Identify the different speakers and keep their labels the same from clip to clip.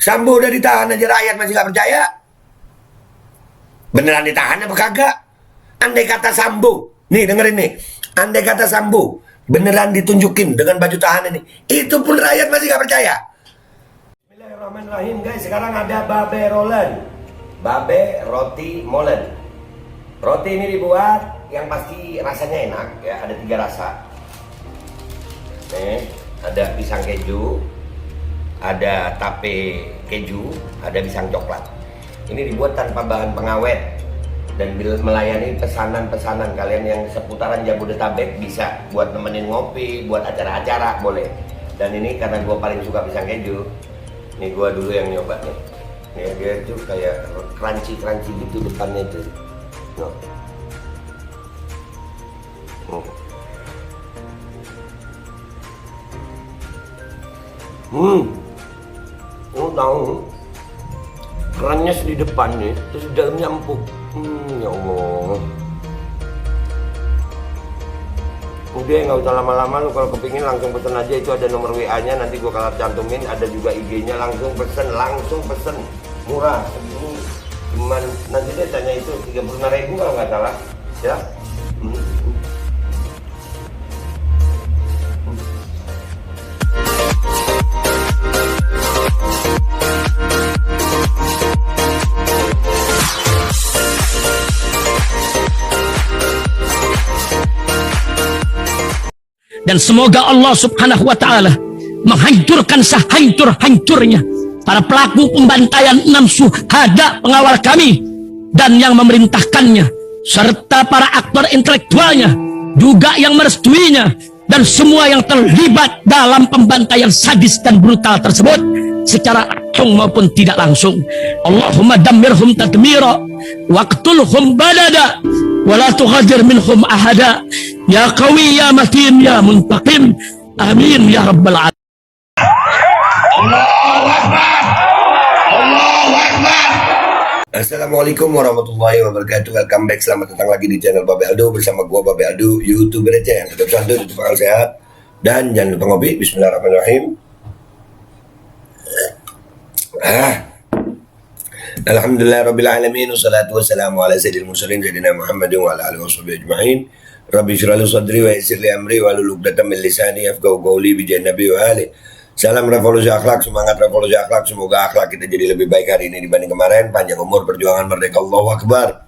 Speaker 1: Sambo udah ditahan aja rakyat masih gak percaya. Beneran ditahan apa kagak? Andai kata Sambo, nih dengerin nih, andai kata Sambo beneran ditunjukin dengan baju tahanan ini, itu pun rakyat masih gak percaya. Bismillahirrahmanirrahim guys, sekarang ada babe rolen, babe roti molen. Roti ini dibuat yang pasti rasanya enak ya, ada 3 rasa. Nih, ada pisang keju, ada tape keju, ada pisang coklat. Ini dibuat tanpa bahan pengawet dan melayani pesanan-pesanan kalian yang seputaran Jabodetabek, bisa buat nemenin ngopi, buat acara-acara boleh. Dan ini karena gue paling suka pisang keju, ini gue dulu yang nyoba nih. Nih dia tuh kayak crunchy gitu depannya tuh. No. Tahu kerannya di depan nih, terus di dalamnya empuk. Ya Allah. Udah nggak usah lama-lama, lu kalau kepingin langsung pesen aja, itu ada nomor WA-nya, nanti gua kalau cantumin, ada juga IG-nya, langsung pesen, murah. Ini cuman nanti dia tanya itu 35.000 kalau nggak salah, ya.
Speaker 2: Dan semoga Allah subhanahu wa ta'ala menghancurkan sehancur-hancurnya para pelaku pembantaian 6 syuhada pengawal kami dan yang memerintahkannya, serta para aktor intelektualnya juga yang merestuinya, dan semua yang terlibat dalam pembantaian sadis dan brutal tersebut secara langsung maupun tidak langsung. Allahumma dammirhum tadmira waqtulhum badada wala tughadir minhum ahada ya qawi ya matin ya muntaqim, amin ya rabbal alamin.
Speaker 1: Allahu Akbar, Allahu Akbar. Assalamualaikum warahmatullahi wabarakatuh. Welcome back, selamat datang lagi di channel Babe Aldo bersama gua Babe Aldo, YouTuber aja yang tetap santuy, tetap akal sehat, dan jangan lupa ngopi. Bismillahirrahmanirrahim. Alhamdulillah rabbil alamin, wassalatu wassalamu ala sayyidil mursalin sayyidina Muhammadin wa ala alihi washabihi ajma'in. Rabbi shrah li sadri wa yassir li amri wa hlul 'uqdatam min lisani yafqahu qawli bi nabi wa ali. Salam revolusi akhlak, semangat revolusi akhlak. Semoga akhlak kita jadi lebih baik hari ini dibanding kemarin. Panjang umur, perjuangan merdeka, Allahu Akbar.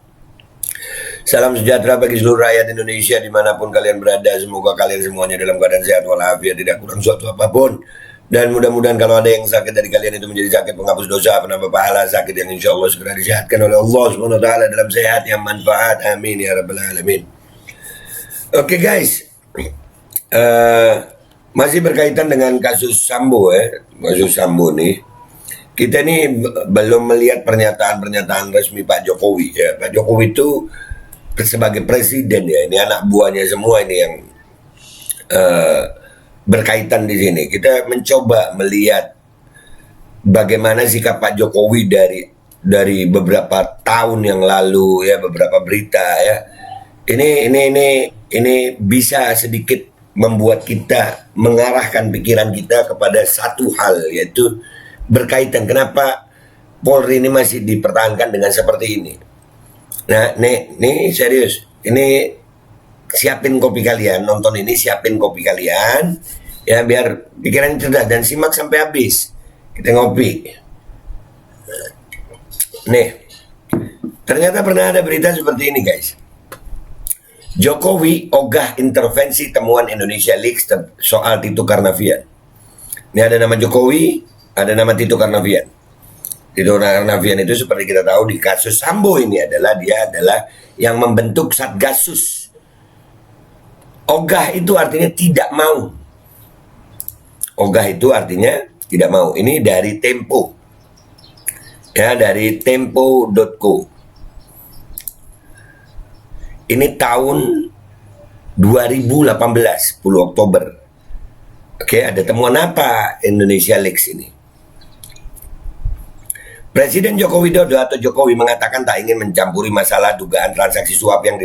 Speaker 1: Salam sejahtera bagi seluruh rakyat Indonesia dimanapun kalian berada. Semoga kalian semuanya dalam keadaan sehat walafiat, tidak kurang suatu apapun. Dan mudah-mudahan kalau ada yang sakit dari kalian itu menjadi sakit penghapus dosa, penambah pahala, sakit yang insya Allah segera disehatkan oleh Allah Subhanahu wa Ta'ala dalam sehat yang manfaat. Amin ya rabbal alamin. Oke guys, masih berkaitan dengan kasus Sambo ya, kasus Sambo nih. Kita ini belum melihat pernyataan-pernyataan resmi Pak Jokowi ya. Pak Jokowi itu sebagai presiden ya, ini anak buahnya semua ini yang berkaitan di sini. Kita mencoba melihat bagaimana sikap Pak Jokowi dari beberapa tahun yang lalu ya, beberapa berita ya. Ini bisa sedikit membuat kita mengarahkan pikiran kita kepada satu hal, yaitu berkaitan kenapa Polri ini masih dipertahankan dengan seperti ini. Nah, nih serius. Ini siapin kopi kalian, nonton ini siapin kopi kalian ya, biar pikiran cerdas dan simak sampai habis. Kita ngopi. Nih, ternyata pernah ada berita seperti ini guys. Jokowi ogah intervensi temuan Indonesia Leaks soal Tito Karnavian. Ini ada nama Jokowi, ada nama Tito Karnavian. Tito Karnavian itu seperti kita tahu di kasus Sambo ini dia adalah yang membentuk Satgasus. Ogah itu artinya tidak mau. Ogah itu artinya tidak mau. Ini dari Tempo. Ya, dari tempo.co. Ini tahun 2018, 10 Oktober. Oke, ada temuan apa Indonesia Leaks ini? Presiden Joko Widodo atau Jokowi mengatakan tak ingin mencampuri masalah dugaan transaksi suap yang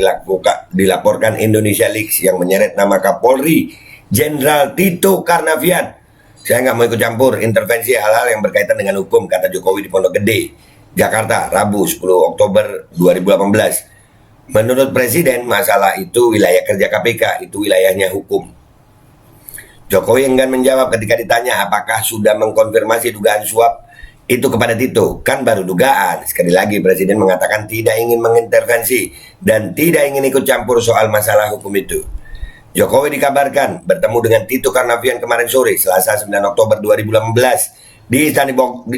Speaker 1: dilaporkan Indonesia Leaks yang menyeret nama Kapolri Jenderal Tito Karnavian Saya nggak mau ikut campur intervensi hal-hal yang berkaitan dengan hukum, kata Jokowi di Pondok Gede, Jakarta, Rabu 10 Oktober 2018. Menurut Presiden, masalah itu wilayah kerja KPK, itu wilayahnya hukum. Jokowi enggan menjawab ketika ditanya apakah sudah mengkonfirmasi dugaan suap itu kepada Tito. Kan baru dugaan. Sekali lagi Presiden mengatakan tidak ingin mengintervensi dan tidak ingin ikut campur soal masalah hukum itu. Jokowi dikabarkan bertemu dengan Tito Karnavian kemarin sore, Selasa 9 Oktober 2018 di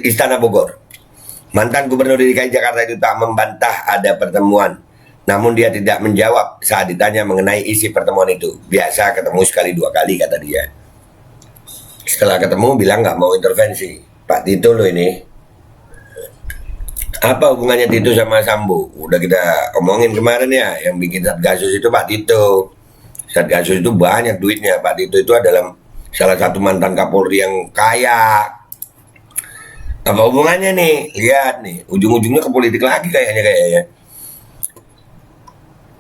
Speaker 1: Istana Bogor. Mantan Gubernur DKI Jakarta itu tak membantah ada pertemuan, namun dia tidak menjawab saat ditanya mengenai isi pertemuan itu. Biasa ketemu sekali dua kali, kata dia. Setelah ketemu bilang nggak mau intervensi. Pak Tito loh ini. Apa hubungannya Tito sama Sambo? Udah kita omongin kemarin ya, yang bikin Satgasus itu Pak Tito. Satgasus itu banyak duitnya. Pak Tito itu adalah salah satu mantan Kapolri yang kaya. Apa hubungannya nih? Lihat nih, ujung-ujungnya ke politik lagi kayaknya.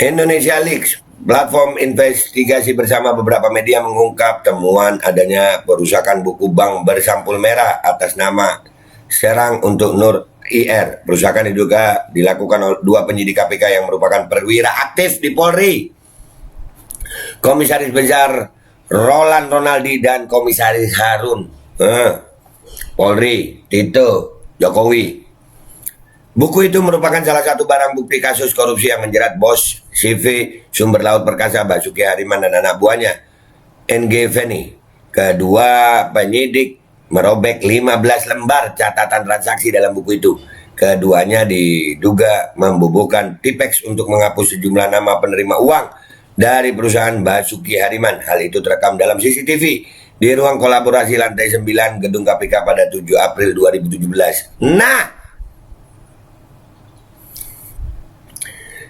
Speaker 1: Indonesia Leaks, platform investigasi bersama beberapa media mengungkap temuan adanya perusakan buku bank bersampul merah atas nama Serang untuk Nur IR. Perusakan diduga dilakukan oleh dua penyidik KPK yang merupakan perwira aktif di Polri. Komisaris Besar Roland Ronaldi dan Komisaris Harun Polri, Tito, Jokowi. Buku itu merupakan salah satu barang bukti kasus korupsi yang menjerat bos CV Sumber Laut Perkasa Basuki Hariman dan anak buahnya NG Feni. Kedua penyidik merobek 15 lembar catatan transaksi dalam buku itu. Keduanya diduga membubuhkan Tipex untuk menghapus sejumlah nama penerima uang dari perusahaan Basuki Hariman. Hal itu terekam dalam CCTV di ruang kolaborasi lantai 9 gedung KPK pada 7 April 2017. Nah,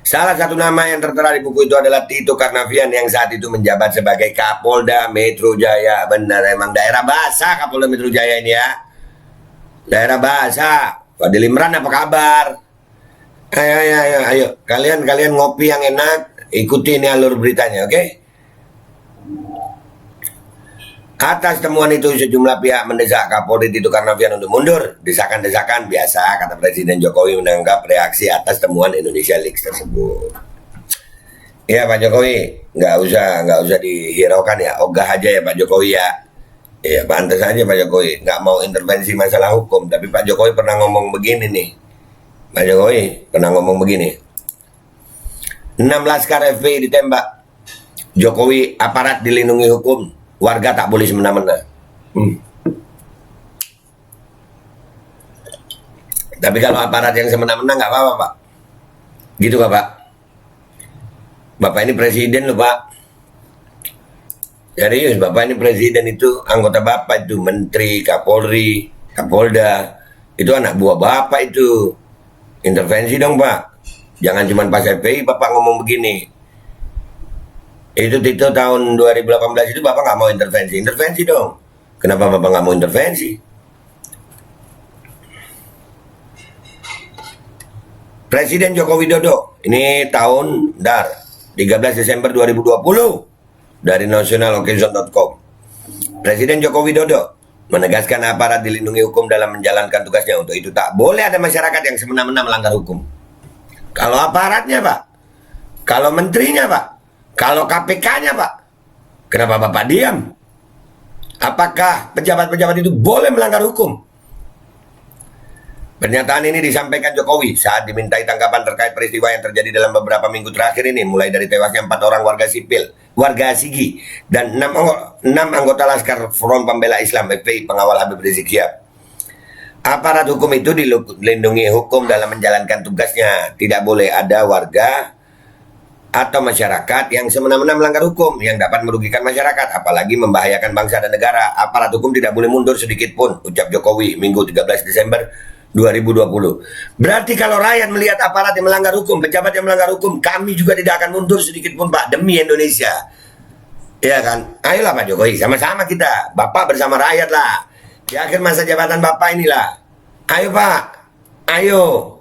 Speaker 1: salah satu nama yang tertera di buku itu adalah Tito Karnavian yang saat itu menjabat sebagai Kapolda Metro Jaya. Benar, emang daerah basah Kapolda Metro Jaya ini ya. Daerah basah. Fadil Imran apa kabar? Ayo. Kalian ngopi yang enak, ikuti ini alur beritanya, oke? Atas temuan itu sejumlah pihak mendesak Kapolri Tito Karnavian untuk mundur. Desakan-desakan biasa, kata Presiden Jokowi menanggap reaksi atas temuan Indonesia Leaks tersebut. Ya Pak Jokowi, nggak usah dihiraukan ya, ogah aja ya Pak Jokowi ya. Ya pantas aja Pak Jokowi, nggak mau intervensi masalah hukum. Tapi Pak Jokowi pernah ngomong begini nih. Pak Jokowi pernah ngomong begini. 6 laskar FPI ditembak. Jokowi aparat dilindungi hukum. Warga tak boleh semena-mena. Tapi kalau aparat yang semena-mena nggak apa-apa Pak. Gitu Pak. Bapak ini presiden loh Pak. Serius, Bapak ini presiden, itu anggota Bapak itu, Menteri, Kapolri, Kapolda. Itu anak buah Bapak itu. Intervensi dong Pak. Jangan cuma pas FPI Bapak ngomong begini. Itu tahun 2018 itu Bapak nggak mau intervensi. Intervensi dong. Kenapa Bapak nggak mau intervensi? Presiden Joko Widodo, ini tahun 13 Desember 2020 dari nationaloccasion.com. Presiden Joko Widodo menegaskan aparat dilindungi hukum dalam menjalankan tugasnya. Untuk itu tak boleh ada masyarakat yang semena-mena melanggar hukum. Kalau aparatnya Pak, kalau menterinya Pak, kalau KPK-nya Pak, kenapa Bapak diam? Apakah pejabat-pejabat itu boleh melanggar hukum? Pernyataan ini disampaikan Jokowi saat dimintai tanggapan terkait peristiwa yang terjadi dalam beberapa minggu terakhir ini, mulai dari tewasnya 4 orang warga sipil, warga Sigi, dan 6 anggota Laskar Front Pembela Islam FPI pengawal Habib Rizik Syihab. Aparat hukum itu dilindungi hukum dalam menjalankan tugasnya. Tidak boleh ada warga atau masyarakat yang semena-mena melanggar hukum yang dapat merugikan masyarakat, apalagi membahayakan bangsa dan negara. Aparat hukum tidak boleh mundur sedikit pun, ucap Jokowi Minggu 13 Desember 2020. Berarti kalau rakyat melihat aparat yang melanggar hukum, pejabat yang melanggar hukum, kami juga tidak akan mundur sedikit pun Pak, demi Indonesia. Ya kan? Ayolah Pak Jokowi, sama-sama kita, Bapak bersama rakyat lah. Di akhir masa jabatan Bapak inilah. Ayo Pak, ayo.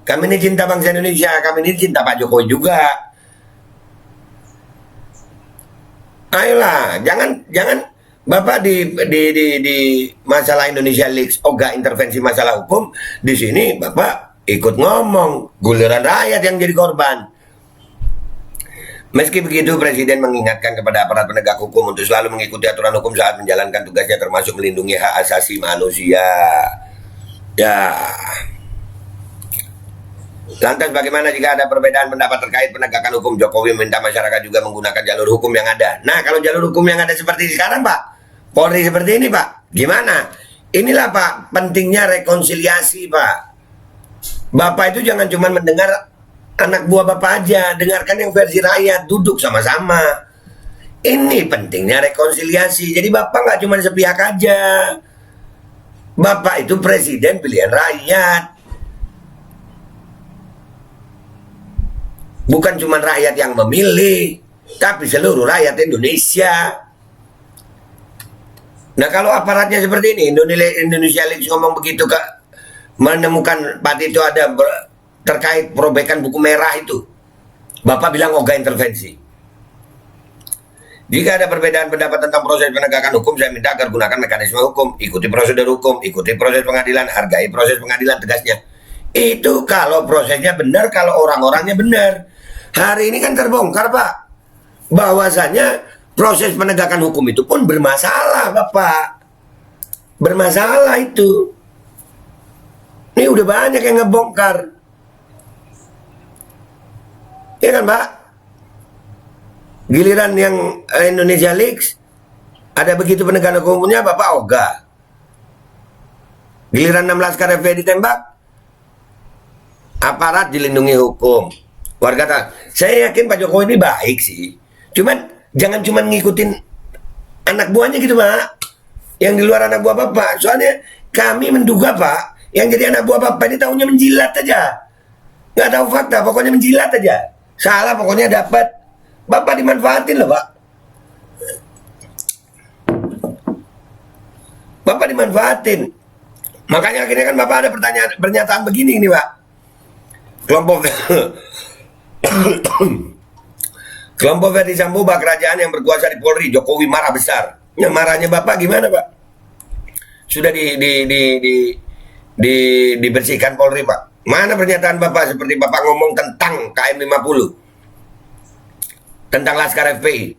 Speaker 1: Kami ini cinta bangsa Indonesia, kami ini cinta Pak Jokowi juga. Ayolah, jangan Bapak di masalah Indonesia Leaks, ogah intervensi masalah hukum, di sini Bapak ikut ngomong, giliran rakyat yang jadi korban. Meski begitu, Presiden mengingatkan kepada aparat penegak hukum untuk selalu mengikuti aturan hukum saat menjalankan tugasnya, termasuk melindungi hak asasi manusia. Ya. Lantas bagaimana jika ada perbedaan pendapat terkait penegakan hukum? Jokowi meminta masyarakat juga menggunakan jalur hukum yang ada. Nah, kalau jalur hukum yang ada seperti sekarang, Pak, Polri seperti ini, Pak, gimana? Inilah, Pak, pentingnya rekonsiliasi, Pak. Bapak itu jangan cuma mendengar anak buah Bapak aja, dengarkan yang versi rakyat, duduk sama-sama. Ini pentingnya rekonsiliasi. Jadi Bapak nggak cuma sepihak aja. Bapak itu presiden pilihan rakyat. Bukan cuma rakyat yang memilih, tapi seluruh rakyat Indonesia. Nah, kalau aparatnya seperti ini, Indonesia Leaks ngomong begitu, Kak, menemukan Pak itu ada terkait perobekan buku merah itu, Bapak bilang ogah intervensi. Jika ada perbedaan pendapat tentang proses penegakan hukum, saya minta agar gunakan mekanisme hukum, ikuti prosedur hukum, ikuti proses pengadilan, hargai proses pengadilan, tegasnya. Itu kalau prosesnya benar, kalau orang-orangnya benar. Hari ini kan terbongkar, Pak, bahwasanya proses penegakan hukum itu pun bermasalah, Bapak. Bermasalah itu. Ini udah banyak yang ngebongkar. Iya kan, Pak? Giliran yang Indonesia Leaks, ada begitu penegakan hukumnya, Bapak ogah. Giliran 6 laskar FPI ditembak, aparat dilindungi hukum. Warga tak. Saya yakin Pak Jokowi ini baik sih. Cuman jangan cuma ngikutin anak buahnya gitu, Pak. Yang di luar anak buah Bapak. Soalnya kami menduga, Pak, yang jadi anak buah Bapak ini tahunya menjilat aja. Nggak tahu fakta, pokoknya menjilat aja. Salah pokoknya dapat. Bapak dimanfaatin loh, Pak. Bapak dimanfaatin. Makanya akhirnya kan Bapak ada pernyataan begini nih, Pak. Kelompok Verdi Sambo bak kerajaan yang berkuasa di Polri, Jokowi marah besar. Yang marahnya Bapak gimana, Pak? Sudah dibersihkan Polri, Pak. Mana pernyataan Bapak seperti Bapak ngomong tentang KM 50? Tentang Laskar FPI.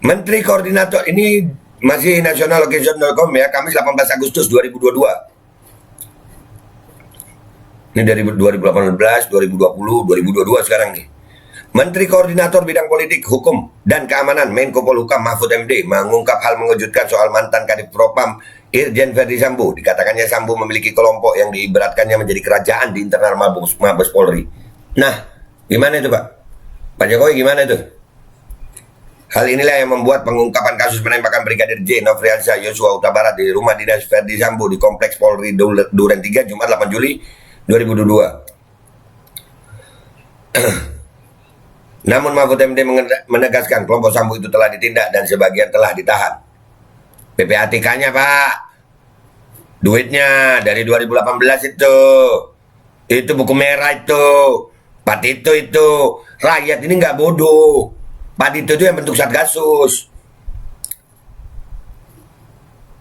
Speaker 1: Menteri Koordinator, ini masih nationallocation.com ya, Kamis 18 Agustus 2022. Ini dari 2018, 2020, 2022 sekarang nih. Menteri Koordinator Bidang Politik, Hukum, dan Keamanan Menko Polhukam Mahfud MD mengungkap hal mengejutkan soal mantan Kadif Propam Irjen Verdi Sambo. Dikatakannya Sambo memiliki kelompok yang diibaratkannya menjadi kerajaan di internal Mabes Polri. Nah, gimana itu, Pak? Pak Jokowi gimana itu? Hal inilah yang membuat pengungkapan kasus penembakan Brigadir J. Nofriansah Yosua Huta Barat di rumah dinas Verdi Sambo di Kompleks Polri Duren 3 Jumat 8 Juli 2022. Namun Mahfud MD menegaskan kelompok Sambo itu telah ditindak dan sebagian telah ditahan. PPATK-nya, Pak, duitnya dari 2018 itu buku merah itu, Pak Tito itu, rakyat ini nggak bodoh. Pak Tito itu yang bentuk Satgasus.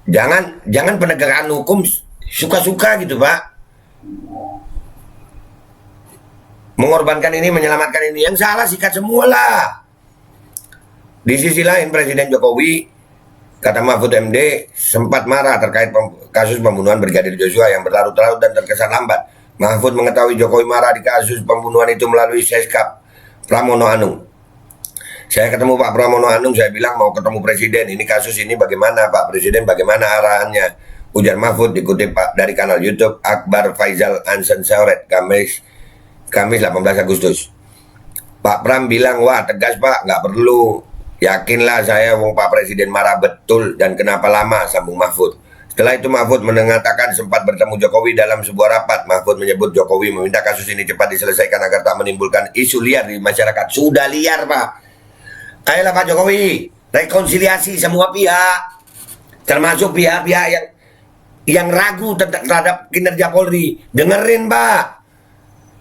Speaker 1: Jangan penegakan hukum suka-suka gitu, Pak. Mengorbankan ini, menyelamatkan ini. Yang salah sikat semua lah. Di sisi lain, Presiden Jokowi, kata Mahfud MD, sempat marah terkait kasus pembunuhan Brigadir Joshua yang berlarut-larut dan terkesan lambat. Mahfud mengetahui Jokowi marah di kasus pembunuhan itu melalui Seskap Pramono Anung. Saya ketemu Pak Pramono Anung, saya bilang mau ketemu Presiden. Ini kasus ini bagaimana, Pak Presiden, bagaimana arahannya? Ujar Mahfud dikutip Pak dari kanal YouTube Akbar Faisal Ansen Sauret, Kamis 18 Agustus. Pak Pram bilang, wah tegas Pak, nggak perlu. Yakinlah saya, wong Pak Presiden marah betul dan kenapa lama, sambung Mahfud. Setelah itu Mahfud mengatakan sempat bertemu Jokowi dalam sebuah rapat. Mahfud menyebut Jokowi meminta kasus ini cepat diselesaikan agar tak menimbulkan isu liar di masyarakat. Sudah liar, Pak. Ayolah Pak Jokowi, rekonsiliasi semua pihak, termasuk pihak-pihak yang ragu terhadap kinerja Polri. Dengerin, Pak.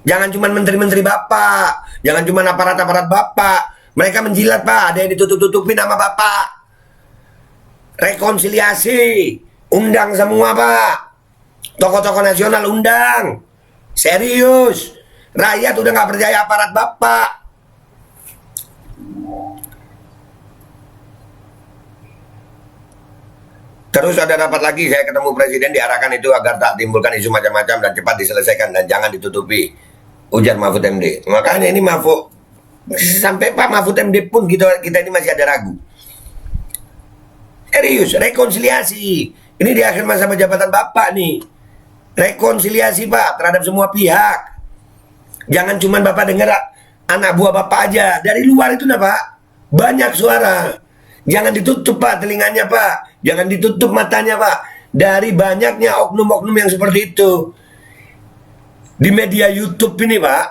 Speaker 1: Jangan cuma menteri-menteri Bapak, jangan cuma aparat-aparat Bapak. Mereka menjilat, Pak. Ada yang ditutup-tutupin nama Bapak. rekonsiliasi, undang semua Pak, tokoh-tokoh nasional undang, serius. Rakyat udah nggak percaya aparat Bapak. Terus ada rapat lagi, saya ketemu presiden, diarahkan itu agar tak timbulkan isu macam-macam dan cepat diselesaikan dan jangan ditutupi, ujar Mahfud MD. Makanya ini Mahfud, sampai Pak Mahfud MD pun kita ini masih ada ragu. Serius, rekonsiliasi. Ini di akhir masa jabatan Bapak nih. Rekonsiliasi Pak terhadap semua pihak. Jangan cuma Bapak dengar anak buah Bapak aja. Dari luar itu nah Pak, banyak suara. Jangan ditutup Pak telinganya Pak. Jangan ditutup matanya Pak. Dari banyaknya oknum-oknum yang seperti itu. Di media YouTube ini Pak,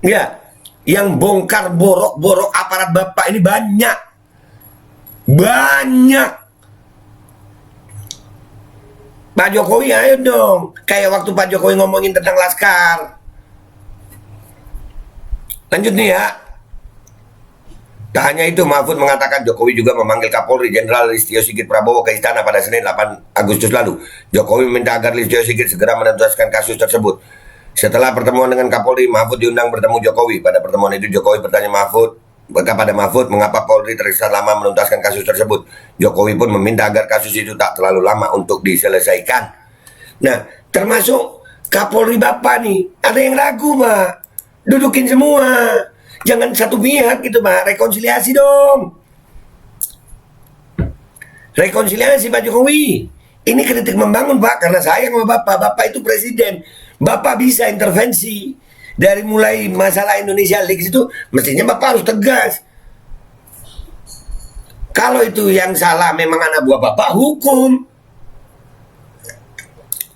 Speaker 1: ya, yang bongkar borok-borok aparat Bapak ini banyak. Banyak. Pak Jokowi ayo dong. Kayak waktu Pak Jokowi ngomongin tentang Laskar. Lanjut nih ya. Tak hanya itu, Mahfud mengatakan Jokowi juga memanggil Kapolri Jenderal Listio Sigit Prabowo ke istana pada Senin 8 Agustus lalu. Jokowi meminta agar Listio Sigit segera menuntaskan kasus tersebut. Setelah pertemuan dengan Kapolri, Mahfud diundang bertemu Jokowi. Pada pertemuan itu Jokowi bertanya kepada Mahfud mengapa Polri terkesan lama menuntaskan kasus tersebut. Jokowi pun meminta agar kasus itu tak terlalu lama untuk diselesaikan. Nah, termasuk Kapolri Bapak nih, ada yang ragu Pak. Dudukin semua. Jangan satu pihak gitu Pak, rekonsiliasi dong. Rekonsiliasi Pak Jokowi. Ini kritik membangun Pak, karena sayang sama Bapak. Bapak itu presiden. Bapak bisa intervensi. Dari mulai masalah Indonesia Leaks itu, mestinya Bapak harus tegas. Kalau itu yang salah memang anak buah Bapak, hukum.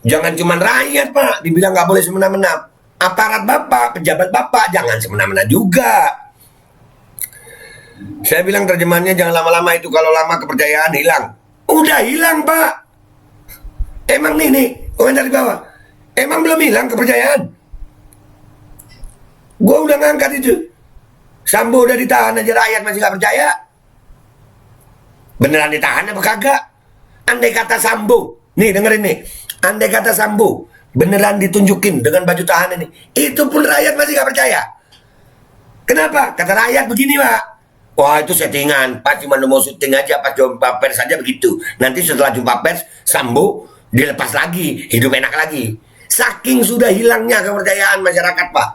Speaker 1: Jangan cuma rakyat Pak, dibilang nggak boleh semena-mena. Aparat Bapak, pejabat Bapak, jangan semena-mena juga. Saya bilang terjemahannya jangan lama-lama, itu kalau lama kepercayaan hilang. Udah hilang Pak. Emang nih, komentar di bawah. Emang belum hilang kepercayaan? Gue udah ngangkat itu. Sambo udah ditahan aja rakyat masih gak percaya. Beneran ditahan apa kagak? Andai kata Sambo, nih dengerin nih. Andai kata Sambo beneran ditunjukin dengan baju tahanan ini, itu pun rakyat masih gak percaya. Kenapa? Kata rakyat begini Pak. Wah itu settingan, Pak cuma mau syuting aja, pas jumpa pers saja begitu. Nanti setelah jumpa pers, Sambo dilepas lagi, hidup enak lagi. Saking sudah hilangnya kepercayaan masyarakat Pak.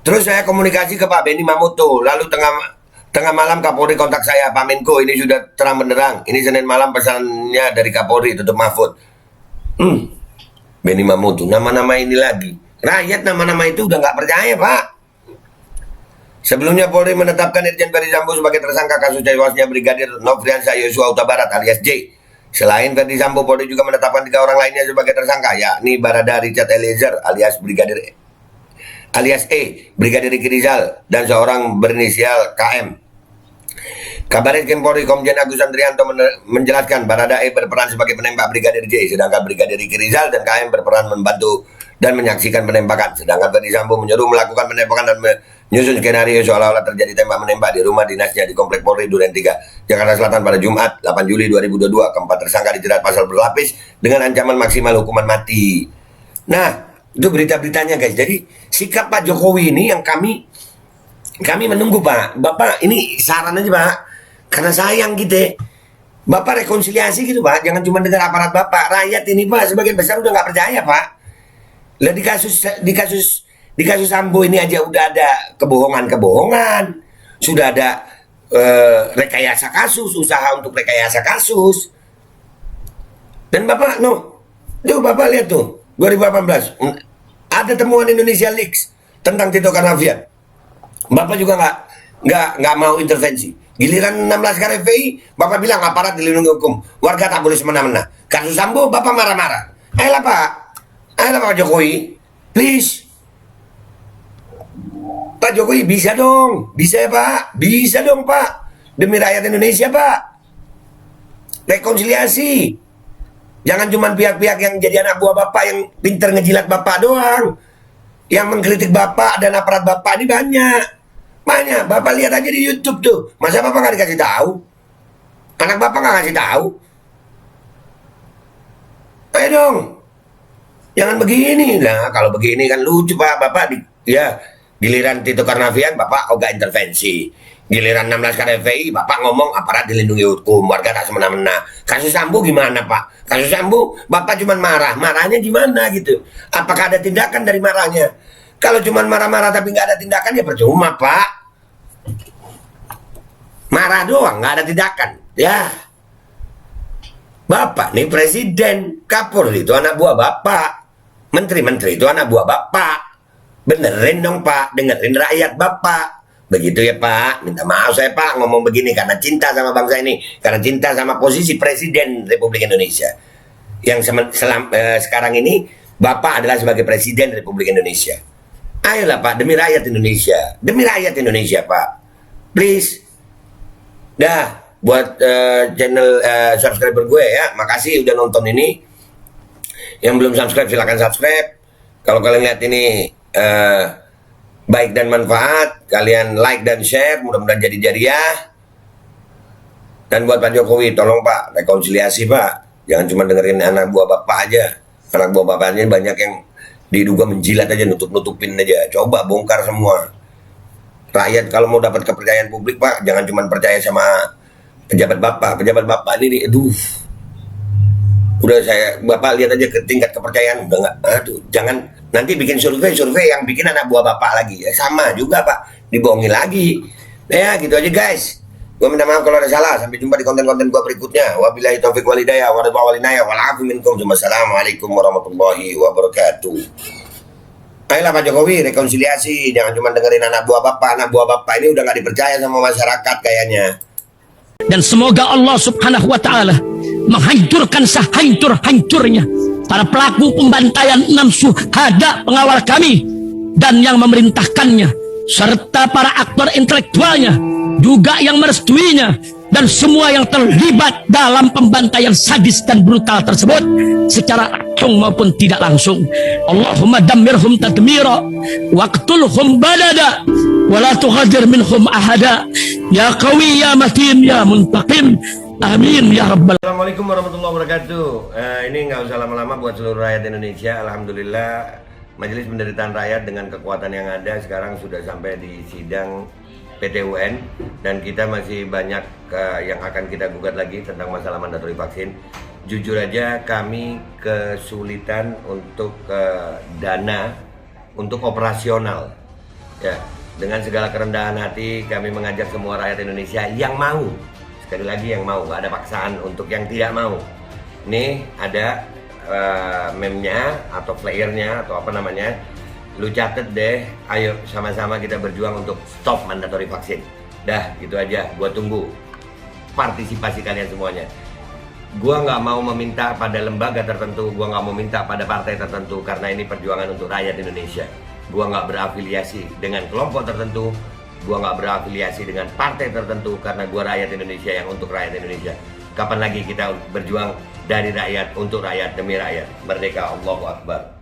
Speaker 1: Terus saya komunikasi ke Pak Benny Mamoto, lalu tengah malam Kapolri kontak saya, Pak Menko ini sudah terang benderang. Ini Senin malam pesannya dari Kapolri, tutup Mahfud. Benny Mamoto, nama-nama ini lagi. Rakyat nama-nama itu udah nggak percaya Pak. Sebelumnya Polri menetapkan Irjen Ferdy Sambo sebagai tersangka kasus tewasnya Brigadir Nofriansah Yosua Huta Barat alias J. Selain Ferdy Sambo, Polri juga menetapkan 3 orang lainnya sebagai tersangka, yakni Barada Richard Eliezer alias Brigadir Ricky Rizal, dan seorang berinisial KM. Kabaret Polri Komjen Agus Andrianto menjelaskan Barada E berperan sebagai penembak Brigadir J, sedangkan Brigadir Ricky Rizal dan KM berperan membantu dan menyaksikan penembakan. Sedangkan Ferdy Sambo menyuruh melakukan penembakan dan menyusun skenario seolah-olah terjadi tembak menembak di rumah dinasnya di Komplek Polri Duren 3, Jakarta Selatan pada Jumat 8 Juli 2022. Keempat tersangka dijerat pasal berlapis dengan ancaman maksimal hukuman mati. Nah, itu berita-beritanya guys. Jadi sikap Pak Jokowi ini yang kami menunggu Pak. Bapak ini saran aja Pak, karena sayang gitu. Bapak rekonsiliasi gitu Pak. Jangan cuma dengar aparat Bapak. Rakyat ini Pak sebagian besar udah nggak percaya Pak. Lah di kasus Sambo ini aja udah ada kebohongan, sudah ada rekayasa kasus, usaha untuk rekayasa kasus. Dan Bapak tuh Bapak lihat tuh 2018 ada temuan Indonesia Leaks tentang Tito Karnavian. Bapak juga nggak mau intervensi. Giliran 16 Laskar FPI, Bapak bilang aparat dilindungi hukum, warga tak boleh semena-mena. Kasus Sambo, Bapak marah-marah. Ayolah Pak Jokowi, please. Pak Jokowi bisa dong, bisa ya Pak, bisa dong Pak. Demi rakyat Indonesia Pak. Rekonsiliasi. Jangan cuma pihak-pihak yang jadi anak buah Bapak yang pinter ngejilat Bapak doang. Yang mengkritik Bapak dan aparat Bapak ini banyak. Bapak lihat aja di YouTube tuh. Masa Bapak nggak dikasih tahu? Anak bapak nggak ngasih tahu. Ayo dong, jangan begini. Nah, kalau begini kan lucu pak. Bapak ya giliran Tito Karnavian bapak ogah intervensi. Giliran 16 KDPI bapak ngomong aparat dilindungi hukum, warga tak semena-mena. Kasus Sambo gimana pak? Kasus Sambo bapak cuma marah. Marahnya gimana gitu? Apakah ada tindakan dari marahnya? Kalau cuma marah-marah tapi nggak ada tindakan ya percuma pak. Marah doang nggak ada tindakan. Ya. Bapak nih presiden, Kapolri itu anak buah bapak, menteri-menteri itu anak buah bapak. Benerin dong pak, dengerin rakyat bapak. Begitu ya pak, minta maaf saya pak ngomong begini karena cinta sama bangsa ini, karena cinta sama posisi presiden Republik Indonesia. Yang sekarang ini bapak adalah sebagai presiden Republik Indonesia. Ayolah pak, demi rakyat Indonesia pak, please. Dah. Buat channel subscriber gue ya, makasih udah nonton ini. Yang belum subscribe silahkan subscribe. Kalau kalian lihat ini baik dan manfaat, kalian like dan share, mudah-mudahan jadi jariah. Dan buat Pak Jokowi, tolong Pak, rekonsiliasi Pak. Jangan cuma dengerin anak buah bapak aja. Anak buah bapak ini banyak yang diduga menjilat aja, nutup-nutupin aja. Coba bongkar semua. Rakyat kalau mau dapat kepercayaan publik Pak, jangan cuma percaya sama pejabat bapak ini, aduh, udah bapak lihat aja ke tingkat kepercayaan udah nggak, aduh, jangan nanti bikin survei yang bikin anak buah bapak lagi, ya sama juga pak, dibohongi lagi, ya gitu aja guys. Gue minta maaf kalau ada salah, sampai jumpa di konten-konten gue berikutnya. Wabillahi taufiq walhidayah, walafu minkum, wassalamualaikum warahmatullahi wabarakatuh. Ayolah Pak Jokowi, rekonsiliasi, jangan cuma dengerin anak buah bapak ini udah nggak dipercaya sama masyarakat kayaknya.
Speaker 2: Dan semoga Allah subhanahu wa ta'ala menghancurkan sehancur-hancurnya para pelaku pembantaian 6 syuhada pengawal kami dan yang memerintahkannya, serta para aktor intelektualnya juga yang merestuinya, dan semua yang terlibat dalam pembantaian sadis dan brutal tersebut secara langsung maupun tidak langsung. Allahumma dammirhum tadmira waqtulhum badada wala tughadir minhum ahada ya qawi ya matin ya muntaqim, amin ya rabbal.
Speaker 1: Assalamualaikum warahmatullahi wabarakatuh. Ini nggak usah lama-lama buat seluruh rakyat Indonesia. Alhamdulillah Majelis Penderitaan Rakyat dengan kekuatan yang ada sekarang sudah sampai di sidang PT UN, dan kita masih banyak yang akan kita gugat lagi tentang masalah mandatori vaksin. Jujur aja kami kesulitan untuk dana untuk operasional ya. Dengan segala kerendahan hati kami mengajak semua rakyat Indonesia yang mau, sekali lagi yang mau, nggak ada paksaan untuk yang tidak mau. Nih ada meme-nya atau flyernya atau apa namanya, lu catet deh, ayo sama-sama kita berjuang untuk stop mandatori vaksin. Dah gitu aja, gua tunggu partisipasi kalian semuanya. Gua nggak mau meminta pada lembaga tertentu, gua nggak mau minta pada partai tertentu, karena ini perjuangan untuk rakyat Indonesia. Gua nggak berafiliasi dengan kelompok tertentu, gua nggak berafiliasi dengan partai tertentu, karena gua rakyat Indonesia yang untuk rakyat Indonesia. Kapan lagi kita berjuang dari rakyat untuk rakyat demi rakyat? Merdeka, Allahu Akbar.